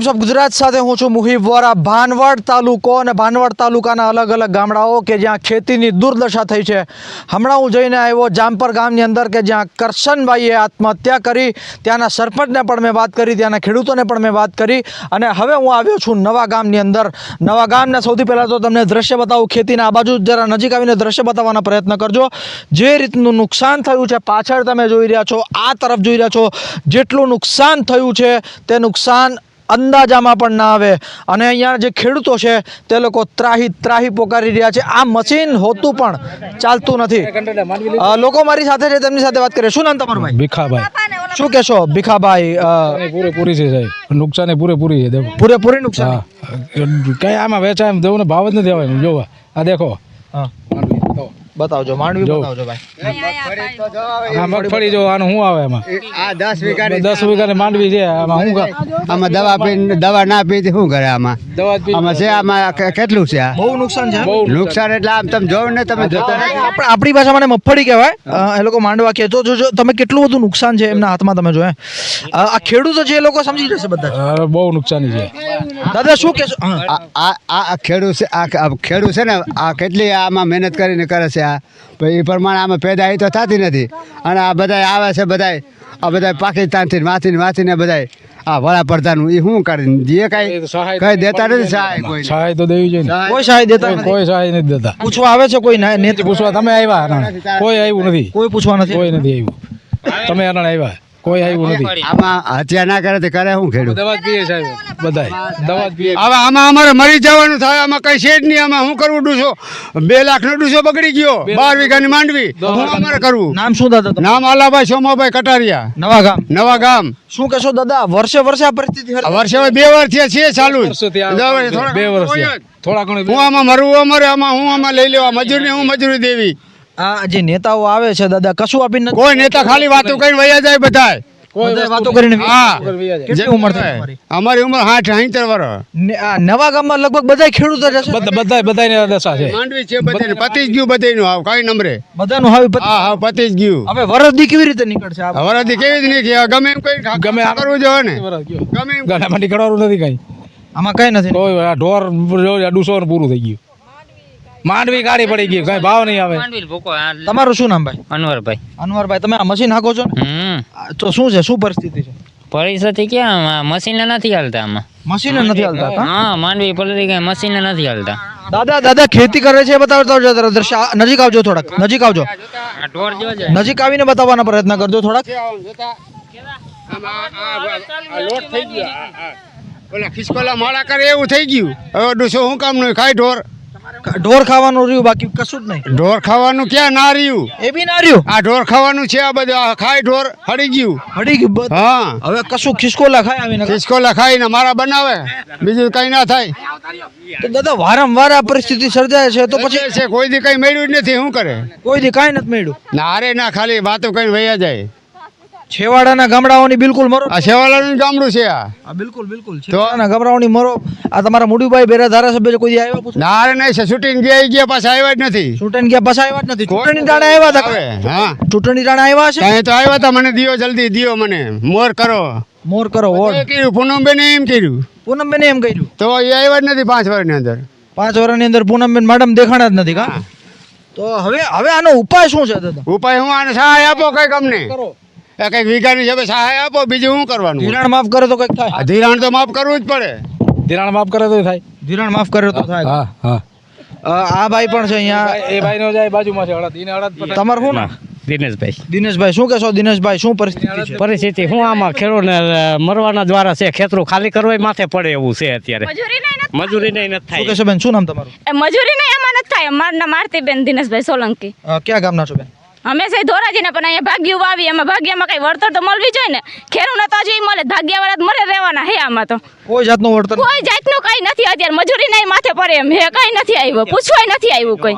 Times of Gujarat साथे हूँ छुं मुहिब वोरा। भानवड तालुको અને ભાનવડ તાલુકાના અલગ અલગ ગામડાઓ કે જ્યાં ખેતીની દુર્દશા થઈ છે। હમણાં હું જઈને આવ્યો જામપર ગામની અંદર કે જ્યાં કરશનભાઈએ આત્મહત્યા કરી। ત્યાંના સરપંચને પણ મેં વાત કરી, ત્યાંના ખેડૂતોને પણ મેં વાત કરી અને હવે હું આવ્યો છું નવા ગામની અંદર। નવા ગામના સૌથી પહેલાં તો તમને દ્રશ્ય બતાવું ખેતીના। આ બાજુ જરા નજીક આવીને દ્રશ્ય બતાવવાનો પ્રયત્ન કરજો। જે રીતનું નુકસાન થયું છે પાછળ તમે જોઈ રહ્યા છો, આ તરફ જોઈ રહ્યા છો, જેટલું નુકસાન થયું છે તે નુકસાન અંદાજામાં પણ ના આવે। અને અહીંયા જે ખેડૂતો છે તે લોકો ત્રાહી પોકારી રહ્યા છે। આ મશીન હોતું પણ ચાલતું નથી। લોકો મારી સાથે છે, તેમની સાથે વાત કરીએ। શું નામ તમારું ભાઈ? ભીખાભાઈ। શું કહેશો ભીખાભાઈ? પૂરેપૂરી છે સાહેબ, નુકસાન પૂરેપૂરી છે। દેખો પૂરેપૂરી નુકસાન। કઈ આમાં વેચાય એમ દેવું ને ભાવ જ નથી આવે। જોવા આ દેખો, હા બતાવજો, માંડવી બતાવજો ભાઈ। આ મગફળી જો આનું શું આવે એમાં? આ 10 વીઘાની માંડવી છે, આમાં શું આમાં દવા ના પીતી શું કરે? આમાં દવા જ આમાં છે, આમાં કેટલું છે? આ બહુ નુકસાન છે। નુકસાન એટલે આમ તમે જોવો ને, તમે જોતા આપણી ભાષામાં મને મગફળી કહેવાય, એ લોકો માંડવા કહે। તો જો તમે કેટલું બધું નુકસાન છે એમના હાથમાં તમે જો આ ખેડૂતો છે એ લોકો સમજી જશે બધા। બહુ નુકસાની છે દાદા શું કહેશો? આ ખેડૂત છે, આ ખેડૂત છે ને, આ કેટલી આમાં મહેનત કરીને કરે છે। આ એ પ્રમાણે આમાં પેદાઈ તો થતી નથી। અને આ બધા આવે છે, આ બધા પાકિસ્તાનથી વાંચીને બધા આ વડાપ્રધાન એ શું કરીને જે કઈ દેતા નથી સહાય। કોઈ સહાય તો દેવી જોઈએ ને। કોઈ સહાય દેતા નથી, કોઈ સહાય નથી દેતા। પૂછવા આવે છે કોઈ નેતા? પૂછવા તમે આવ્યા? કોઈ આવ્યું નથી, કોઈ પૂછવા નથી, કોઈ નથી આવ્યું। તમે એના આવ્યા, કોઈ આવ્યું નથી। આમાં હત્યા ના કરે તો કરે શું ખેડૂત? દવા જ પીએ સાહેબ, બધાય દવા જ પીએ। હવે આમાં અમારે મરી જવાનું થાય, આમાં કઈ છે જ નહીં। આમાં શું કરવું? 2 લાખનો ડૂસો બગડી ગયો, 12 વીઘાની માંડવી, શું અમારે કરવું? નામ શું દાદા? નામ આલાભાઈ સોમાભાઈ કટારિયા, નવા ગામ। શું કહેશો દાદા? વર્ષે આ પરિસ્થિતિ વર્ષે 2 વર્ષ છે ચાલુ જ। 2 વર્ષ થોડા ઘણું હું આમાં મરવું, અમારે આમાં હું આમાં લઈ લેવા મજૂરી, હું મજૂરી દેવી। આ જે નેતાઓ આવે છે દાદા કશું આપીને કોઈ નેતા ખાલી વાતો કરીને વયા જાય બધાય। કોઈ વાતો કરીને? હા, કેટલી ઉંમર થઈ તમારી? અમારી ઉંમર 60-70 વર્ષ। આ નવા ગામમાં લગભગ બધા ખેડૂતો જ હશે? બધાય દશા છે। માંડવી છે બધાને, પતી જ ગયું બધાયનું, હાવ કઈ નંબરે બધાનું હવે હા હા પતી જ ગયું। હવે વરદી કેવી રીતે નીકળશે? વરદી કેવી જ નહીં, ગમે એમ કઈ ગમે આ કરવું જોઈએ ને, ગમે એમ ગાડામાં નીકળવાનું નથી કઈ, આમાં કઈ નથી। કોઈ આ ઢોર ડૂસો પૂરું થઈ ગયું, માંડવી ગાડી પડી ગઈ, કઈ ભાવ નહીં આવે। તમારું શું નામ ભાઈ? અનવરભાઈ। અનવરભાઈ, તમે આ મશીન હાકો છો ને? તો શું છે, શું પરિસ્થિતિ છે? પરિસ્થિતિ ક્યાં, મશીન નથી હાલતા આમાં। મશીન નથી હાલતા? હા, માંડવી પલળી ગઈ, મશીન નથી હાલતા। દાદા ખેતી કરે છે બતાવજો, દ્રશ્ય નજીક આવજો, થોડાક નજીક આવજો, ઢોર જોજે, નજીક આવીને બતાવવાનો પ્રયત્ન કરજો થોડાક। લોટ થઈ ગયો, ઓલા ખિસકોલા માળા કરે એવું થઈ ગયું। હવે ડૂસો શું કામ નું ખાય? ઢોર ખાવાનું રહ્યું, બાકી કશું જ નહીં। ઢોર ખાવાનું ક્યાં ના રહ્યું? એ બી ના રહ્યું? આ ઢોર ખાવાનું છે, આ બધું ખાય ઢોર હડી ગયું, હડી ગયું। હા, હવે કશું ખિસકોલા ખાય આવીને? ખિસકોલા ખાઈને મારા બનાવે, બીજું કઈ ના થાય। તો દાદા વારંવાર આ પરિસ્થિતિ સર્જાય છે તો પછી છે કોઈ દી કઈ મળ્યું જ નથી, શું કરે? કોઈ દી કાંઈ નથી મળ્યું? ના અરે ના, ખાલી વાતો કઈ વયા જાય। છેવાડાના ગામડાઓની બિલકુલ મરો? આ શેવાલાનું ગામડું છે આ। બિલકુલ છેવાડાના ગામડાઓની મરો। આ તમારા મુડીભાઈ બેરા ધારાસભ્ય કોઈ દી આવ્યા? ના અરે નહીં, શૂટિંગ ગયા પાછા આવ્યા જ નથી। ચૂંટણી ગયા પાછા આવ્યા જ નથી? ચૂંટણી ટાણે આવ્યા હતા? હા, ચૂંટણી ટાણે આવ્યા છે? ત્યાં તો આવ્યા હતા, મને દિયો જલ્દી દિયો, મને મોર કરો વોટ કર્યું। પૂનમબેને એમ કર્યું, પૂનમબેને એમ કર્યું, તો એ આવ્યા જ નથી 5 વર્ષની અંદર। 5 વર્ષની અંદર પૂનમબેન મેડમ દેખાણા જ નથી કા? તો હવે આનો ઉપાય શું છે દાદા? ઉપાય હું આને સહાય આપો કઈક અમને, કઈક વીઘાની છે સહાય આપો, બીજું શું કરવાનું? ધિરાણ માફ કરે તો કઈક થાય? ધિરાણ તો માફ કરવું જ પડે। ધિરાણ માફ કરે તો થાય, ધિરાણ માફ કરે તો થાય। હા હા। આ ભાઈ પણ છે અહીંયા, એ ભાઈ નો જાય બાજુમાં છે હળદ, એને હળદ। તમારું શું નામ? દિનેશભાઈ શું કહેશો? દિનેશભાઈ શું પરિસ્થિતિ છે? પરિસ્થિતિ હું આમાં ખેડૂતને મરવાના દ્વારા છે, ખેતરો ખાલી કરવા માથે પડે એવું છે અત્યારે। મજૂરી નહીં નથી શું થાય। કહેશો બેન, શું નામ તમારું? મજૂરી નહીં એમાં નથી થાય। મારના મારતી બેન દિનેશભાઈ સોલંકી। ક્યાં ગામના છો બેન? અમે છે ધોરાજીને, પણ અહીંયા ભાગ્યું વાવી, એમાં ભાગ્યમાં કઈ વળતર તો મળવી જોઈએ ને। ખેડૂને તો હજી મળે, ભાગ્યવાળા મરે રહેવાના હે આમાં તો કોઈ જાતનું વળતર, કોઈ જાતનું કઈ નથી અત્યારે। મજૂરી નહીં માથે પડે એમ હે, કઈ નથી આવ્યું, પૂછવાય નથી આવ્યું કોઈ।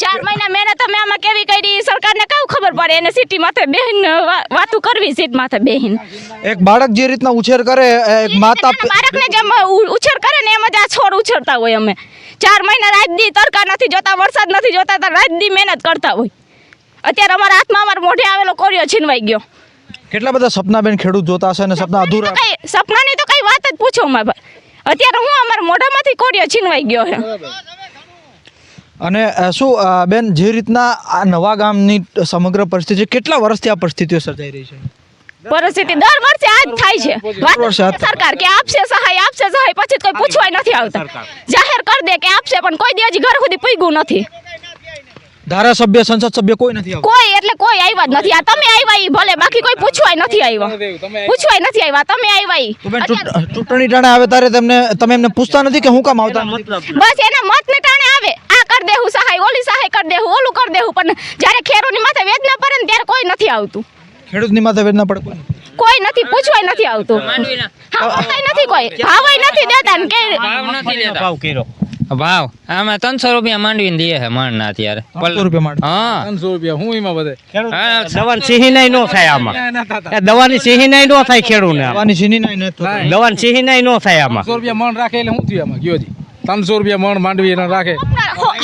4 મહિના મહેનત અમે આમાં કેવી કરી, સરકારને કેવું ખબર પડે? એને સિટી માથે બેહીન વાતું કરવી, સીટ માથે બેહીન। એક બાળક જે રીતના ઉછેર કરે, એક માતા બાળકને જેમ ઉછેર કરે ને એમ જ આ છોડ ઉછેરતા હોય અમે। 4 મહિના રાત દી તડકા નથી જોતા, વરસાદ નથી જોતા, રાત દી મહેનત કરતા હોય। અત્યારે અમારા હાથમાં અમારા મોઢે આવેલો કોરિયો છીનવાઈ ગયો। કેટલા બધા સપના બેન ખેડૂત જોતા હશે અને સપના અધૂરા કઈ સપનાની તો કઈ વાત જ પૂછો માં ભાઈ. અત્યારે હું અમારા મોઢામાંથી કોડિયો છીનવાઈ ગયો છે. અને શું બેન જે રીતના આ નવા ગામની સમગ્ર પરિસ્થિતિ છે, કેટલા વર્ષથી આ પરિસ્થિતિઓ સર્જાઈ રહી છે? પરિસ્થિતિ દર વર્ષે આ જ થાય છે. વાત વર્ષે આ જ સરકાર કે આપશે સહાય પછી કોઈ પૂછવાય નથી આવતા. જાહેર કરી દે કે આપશે પણ કોઈ દી હજી ઘર સુધી પૂગ્યું નથી. ધારાસભ્ય સંસદ સભ્ય કોઈ નથી આવતું. કોઈ એટલે કોઈ આવ્યા જ નથી. આ તમે આવ્યા ઈ ભલે, બાકી કોઈ પૂછવાય નથી આવ્યા. પૂછવાય નથી આવ્યા, તમે આવ્યા ઈ. તો બેન ચૂંટણી ટાણે આવે ત્યારે તમે એમને પૂછતા નથી કે હું કામ આવતા નથી? બસ એના મત ને ટાણે આવે, આ કરી દેવું સહાય, ઓલી સહાય કરી દેવું, ઓલું કરી દેવું, પણ જ્યારે ખેડૂતની માથે વેદના પડે ને ત્યારે કોઈ નથી આવતું. ખેડૂતની માથે વેદના પડે કોઈ નથી. કોઈ નથી, પૂછવાય નથી આવતું. હા કઈ નથી, કોઈ ભાવય નથી દેતા ને કે ભાવ નથી દેતા. ભાવ કર્યો ભાવ આમાં 300 રૂપિયા માંડવીને દે છે મણના અત્યારે. 300 રૂપિયા માંડ. હા 300 રૂપિયા હું એમાં બધે દવાની સિંહનાઈ નો થાય આમાં. એ દવાની સિંહનાઈ નો થાય ખેડૂતને આમાં. આવવાની સીની નહીં નથી થતી. દવાની સિંહનાઈ નો થાય આમાં. 300 રૂપિયા મણ રાખે એટલે શું થયું આમાં કયો જી? 300 રૂપિયા મણ માંડવી એને રાખે,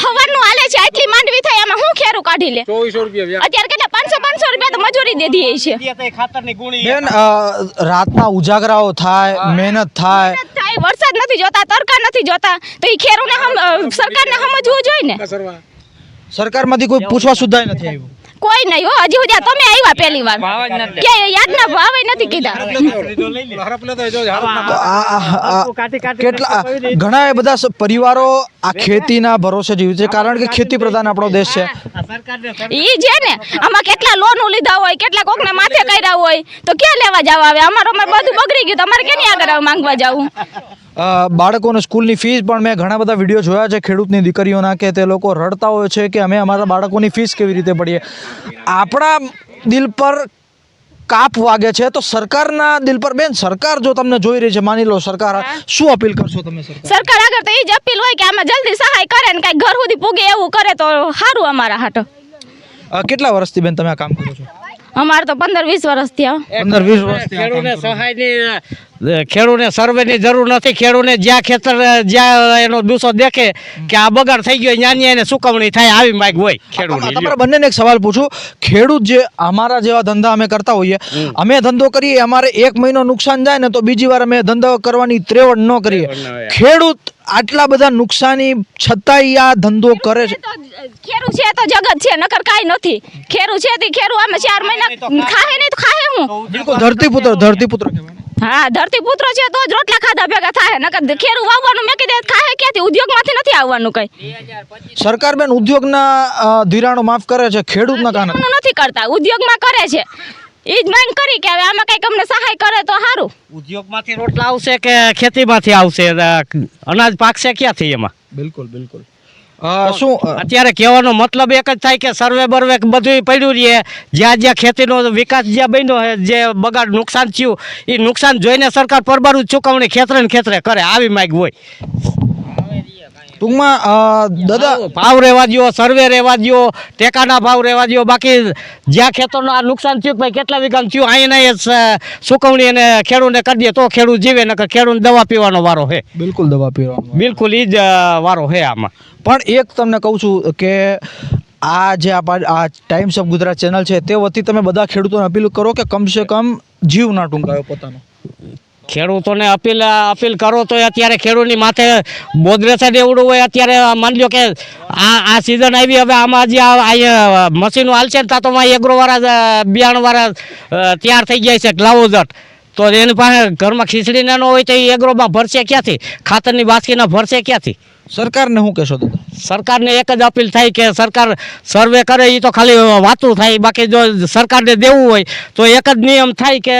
હવારનું હાલે છે, આટલી માંડવી થાય એમાં હું ખેરું કાઢી લે. 2400 રૂપિયા વ્યાજ. અત્યારે કેટલા 500 રૂપિયા તો મજૂરી દીધી છે. બેન રાતના ઉજાગરાઓ થાય, મહેનત થાય, થાય, વરસાદ નથી જોતા, તડકા નથી જોતા, તો એ ખેડૂને સરકારને સમજવું જોઈએ ને. સરવા સરકારમાંથી કોઈ પૂછવા સુદ્ધા નથી આવ્યું. કોઈ નહીં હો, હજી સુધી તમે આવ્યા પહેલી વાર ભાવ જ નથી કે યાદના ભાવ નથી કીધા. હરપ લેતો જો હરપ તો કેટલા ઘણા એ બધા પરિવારો આ ખેતીના ભરોસે જીવે છે, કારણ કે ખેતી પ્રધાન આપણો દેશ છે. ઈ છે ને, આમાં કેટલા લોન લીધા હોય, કેટલા કોકને માથે કર્યા હોય, તો ક્યાં લેવા જવા આવે? અમારું બધું બગડી ગયું, તમારે કેની આગળ માંગવા જવું? બાળકોને સ્કૂલની ફીસ પણ મેં ઘણા બધા વિડીયો જોયા છે ખેડૂતની દીકરીઓના, કે તે લોકો રડતા હોય છે કે અમે અમારા બાળકોની ફીસ કેવી રીતે ભરીએ. આપણા દિલ પર કાપ વાગે છે, તો સરકારના દિલ પર બેન, સરકાર જો તમને જોઈ રહી છે, માની લો સરકાર, શું અપીલ કરશો તમે સરકાર આગળ તો એ જ અપીલ હોય કે આમાં જલ્દી સહાય કરે ને કઈ ઘર સુધી પૂગે એવું કરે તો સારું અમારા હાટો. કેટલા વર્ષથી બેન તમે આ કામ કરો છો? અમારે તો 15-20 વર્ષ થયા. 15-20 વર્ષથી આ કામ ખેડૂતને કરો છો. સહાયની ખેડૂતને સર્વેની જરૂર નથી. ખેડૂતને જ્યાં ખેતર જ્યાં એનો દૂસો દેખે કે આ બગાડ થઈ ગયો ત્યાં એને સુકવણી થાય આવી માગ હોય ખેડૂતની. તમારા બંનેને એક સવાલ પૂછું. ખેડૂત જે અમારા જેવા ધંધા અમે કરતા હોઈએ, અમે ધંધો કરીએ, અમારે 1 મહિનો નુકસાન જાય ને તો બીજી વાર અમે ધંધો કરવાની ત્રેવડ ન કરીએ. ખેડૂત આટલા બધા નુકસાની છતાંય આ ધંધો કરે છે. ખેરું છે તો જગત છે, નકર કાઈ નથી. ખેરું છે તે ખેરું આમાં 4 મહિના ખાહે નહીં તો ખાહે હું. બિલકુલ ધરતીપુત્ર કહેવાય. હા ધરતીપુત્ર છે તો જ રોટલા ખાધા ભેગા થાય, નકર ખેરું વાવવાનું મેં કીધું ખાહે ક્યાંથી? ઉદ્યોગમાંથી નથી આવવાનું કઈ. સરકાર બેન ઉદ્યોગના ધિરાણો માફ કરે છે, ખેડૂતના કારણે નથી કરતા, ઉદ્યોગમાં કરે છે. એ જ માંગ કરી કે હવે આમાં કઈક અમને સહાય કરે તો સારું. ઉદ્યોગમાંથી રોટલા આવશે કે ખેતીમાંથી આવશે? અનાજ પાકશે ક્યાંથી એમાં? બિલકુલ શું અત્યારે કહેવાનો મતલબ એક જ થાય કે સર્વે બર્વે બધું પડ્યું રહીએ. જ્યાં જ્યાં ખેતીનો વિકાસ જ્યાં બન્યો છે, જે બગાડ નુકસાન થયું, એ નુકસાન જોઈને સરકાર પરબારું ચૂકવણી ખેતરે ને ખેતરે કરે આવી માગ હોય. ટૂંકમાં દાદા ભાવ રહેવા દો, સર્વે રહેવા દો, ટેકાના ભાવ રહેવા દો. બાકી જ્યાં ખેતરનું આ નુકસાન થયું, ભાઈ કેટલા વીઘાનું થયું, અહીંના ચૂકવણી એને ખેડૂતને કરી દે તો ખેડૂત જીવે, નકર ખેડૂત દવા પીવાનો વારો છે. બિલકુલ દવા પીવાનો બિલકુલ એ જ વારો છે આમાં. પણ એક તમને કહું છું કે આ જે આ ટાઈમ્સ ઓફ ગુજરાત ચેનલ છે, તે વતી તમે બધા ખેડૂતોને અપીલ કરો કે કમસે કમ જીવ ના ટૂંકાવે પોતાનો. ખેડૂતોને અપીલ કરો તો અત્યારે ખેડૂતની માથે બોદરેસર એવડું હોય. અત્યારે માની લો કે આ સિઝન આવી, હવે આમાં જે આ મશીનો હાલશે ને ત્યાં તો એગ્રોવાળા બિયાણવાળા તૈયાર થઈ જાય છે ગ્લાઉઝટ, તો એની પાસે ઘરમાં ખીચડીને ન હોય તો એ એગ્રોમાં ભરશે ક્યાંથી? ખાતરની બાસ્કીના ભરશે ક્યાંથી? સરકારને શું કહેશો દાદા? સરકારને એક જ અપીલ થાય કે સરકાર સર્વે કરે, એ તો ખાલી વાતું થાય. બાકી જો સરકારને દેવું હોય તો એક જ નિયમ થાય કે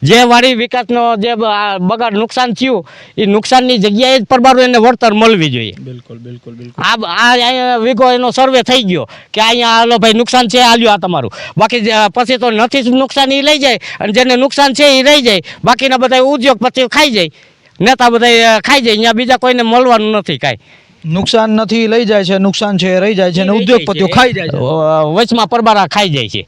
જે વાડી વિકાસનો જે બગાડ નુકસાન થયું, એ નુકસાનની જગ્યાએ જ પરબારું એને વળતર મળવી જોઈએ. બિલકુલ આ વીઘો એનો સર્વે થઈ ગયો કે અહીંયા હાલો ભાઈ નુકસાન છે, આલ્યો આ તમારું. બાકી પછી તો નથી જ નુકસાન એ લઈ જાય, અને જેને નુકસાન છે એ રહી જાય. બાકીના બધા ઉદ્યોગપતિઓ ખાઈ જાય, નેતા બધા ખાઈ જાય, અહીંયા બીજા કોઈને મળવાનું નથી કાંઈ. નુકસાન નથી લઈ જાય છે, નુકસાન છે રહી જાય છે, અને ઉદ્યોગપતિઓ ખાઈ જાય છે, વચમાં પરબારા ખાઈ જાય છે.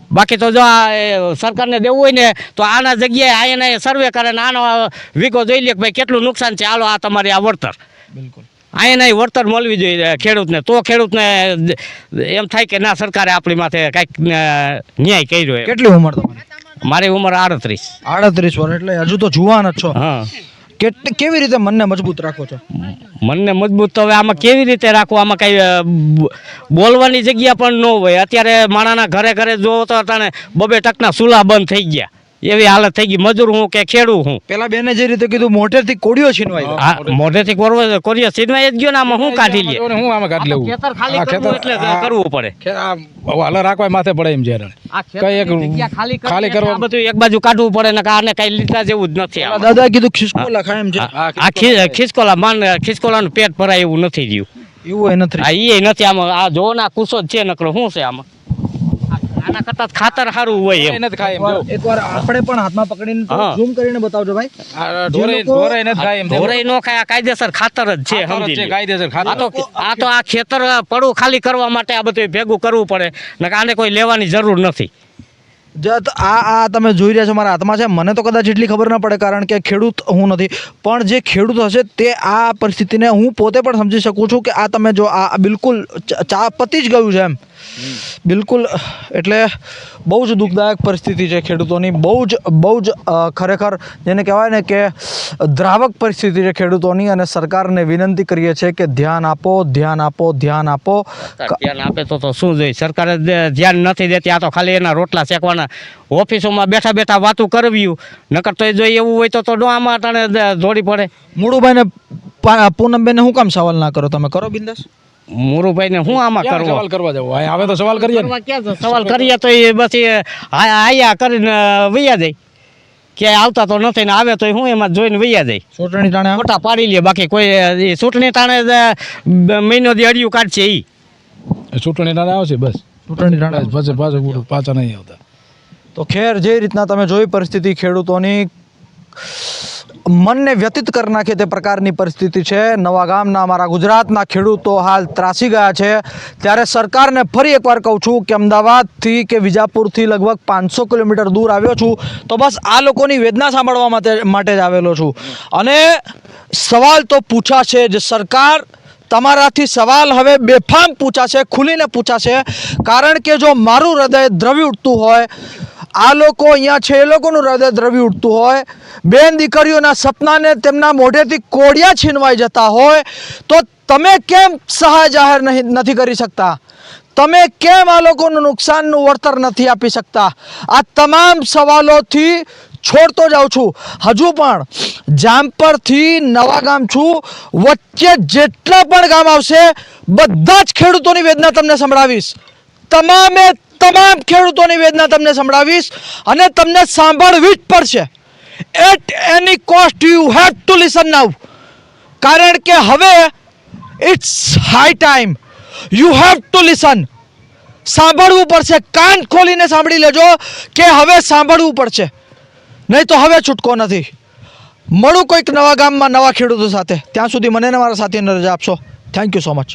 બાકી તો જો આ સરકારને દેવું હોય ને તો આના જગ્યાએ આને સર્વે કરે ને આનો વીઘો જોઈ લે કે ભાઈ કેટલું નુકસાન છે, હાલો આ તમારી આ વળતર. બિલકુલ અહીંયા વળતર મળવી જોઈએ ખેડૂતને, તો ખેડૂતને એમ થાય કે ના સરકારે આપણી માથે કાંઈક ન્યાય કર્યો. કેટલી ઉંમર તમારી? મારી ઉંમર 38. 38 વર્ષ એટલે હજુ તો જુવાન જ છો. હા, કેવી રીતે મનને મજબૂત રાખો છો? મનને મજબૂત તો હવે આમાં કેવી રીતે રાખવું? આમાં કઈ બોલવાની જગ્યા પણ ન હોય. અત્યારે માણાના ઘરે ઘરે જોવો તો અટાણે 2 ટકના ચૂલા બંધ થઈ ગયા, એવી હાલત થઈ ગઈ. મજૂર હું કે ખેડૂ હું. પેલા બેને જે રીતે કીધું મોઢેથી કોડિયો છીનવાઈ ગયો. આ મોઢેથી કોરિયા સીધમાં જ ગયો ને, આમાં હું કાઢી લે. હું આમાં કાઢી લેવું ખેતર ખાલી કરવું એટલે કરવું પડે. હાલ રાખવા માથે પડે એમ છે. કઈ એક ખાલી કરવા આ બધું એક બાજુ કાઢવું પડે ને આને કઈ લીધા જેવું જ નથી. પેલા દાદા કીધું ખિસકો લખાય એમ છે. આ ખિસકોલાનું પેટ ભરાય એવું નથી રહ્યું. એવું એ નથી. આ એ નથી. આમાં આ જો ના કુસો જ છે નકરો શું છે આમાં? આના કરતા ખાતર સારું હોય એમ. નથી ખાય એમ જો. એકવાર આપણે પણ હાથમાં પકડીને હા. ઝૂમ કરીને બતાવજો ભાઈ. આ ઢોરે નથી ખાય એમ. ઢોરાઈ નો ખાય, આ કાયદેસર ખાતર જ છે. સમજી લ્યો. કાયદેસર આ તો આ ખેતર પડું ખાલી કરવા માટે આ બધું ભેગું કરવું પડે ને આને કોઈ લેવાની જરૂર નથી. આ તમે જોઈ રહ્યા છો મારા હાથમાં છે. મને તો કદાચ એટલી ખબર ન પડે કારણ કે ખેડૂત હું નથી, પણ જે ખેડૂત હશે તે આ પરિસ્થિતિને હું પોતે પણ સમજી શકું છું કે આ તમે જો આ બિલકુલ ચા પતી જ ગયું છે એમ. બિલકુલ એટલે બહુ જ દુઃખદાયક પરિસ્થિતિ છે ખેડૂતોની. બહુ જ ખરેખર જેને કહેવાય ને કે દ્રાવક પરિસ્થિતિ છે ખેડૂતોની. અને સરકારને વિનંતી કરીએ છીએ કે ધ્યાન આપો. ધ્યાન આપે તો શું જોઈએ? સરકારે ધ્યાન નથી દેતી. આ તો ખાલી એના રોટલા શેકવાના, ઓફિસોમાં બેઠા બેઠા વાતું કરવી. નકર તો જો એવું હોય તો આમાં તને જોડી પડે. મુળુભાઈને પૂનમબેનને હું કામ સવાલ ના કરો? તમે કરો બિંદાસ. મુરુભાઈને હું આમાં કરવો? સવાલ કરવા જવું આવે તો સવાલ કરીએ ને. સવાલ કરીએ તો એ બસ આયા કરીને વૈયા જાય. ક્યાંય આવતા તો નથી ને આવે તો હું એમાં જોઈને વૈયા જાય. ચૂંટણી ટાણે મોટા પાડી લે. બાકી કોઈ એ ચૂંટણી ટાણે મહિનો દી અડિયું કાઢશે ઈ. ચૂંટણી ના આવશે બસ. ચૂંટણી ટાણે પછી પાછા નહીં આવતા. તો ખેર જે રીતના તમે જોઈ પરિસ્થિતિ ખેડૂતોની, મનને વ્યતીત કરી નાખે તે પ્રકારની પરિસ્થિતિ છે. નવા ગામના અમારા ગુજરાતના ખેડૂતો હાલ ત્રાસી ગયા છે. ત્યારે સરકારને ફરી એકવાર કહું છું કે અમદાવાદથી કે વિજાપુરથી લગભગ 500 કિલોમીટર દૂર આવ્યો છું તો બસ આ લોકોની વેદના સાંભળવા માટે જ આવેલો છું. અને સવાલ તો પૂછાશે જ. સરકાર તમારાથી સવાલ હવે બેફામ પૂછાશે, ખુલીને પૂછાશે. કારણ કે જો મારું હૃદય દ્રવી ઉઠતું હોય, આ લોકો અહીંયા છે એ લોકોનું હૃદય દ્રવી ઉઠતું હોય, બેન દીકરીઓના સપનાને તેમના મોઢેથી કોડિયા છીનવાઈ જતા હોય, તો તમે કેમ સહાય જાહેર નથી કરી શકતા? તમે કેમ આ લોકોનું નુકસાનનું વળતર નથી આપી શકતા? આ તમામ સવાલોથી છોડતો જાઉં છું. હજુ પણ જામપરથી નવા ગામ છું, વચ્ચે જેટલા પણ ગામ આવશે બધા જ ખેડૂતોની વેદના તમને સંભળાવીશ. તમામ ખેડૂતોની વેદના તમને સંભળાવીશ અને તમને સાંભળવી જ પડશે. At any cost you have to listen now. કારણ કે હવે it's high time. You have to listen. સાંભળવું પડશે. કાન ખોલીને સાંભળી લેજો કે હવે સાંભળવું પડશે, નહીં તો હવે છૂટકો નથી. મળું કોઈક નવા ગામમાં નવા ખેડૂતો સાથે. ત્યાં સુધી મને ને મારા સાથીને રજા આપશો. Thank you so much.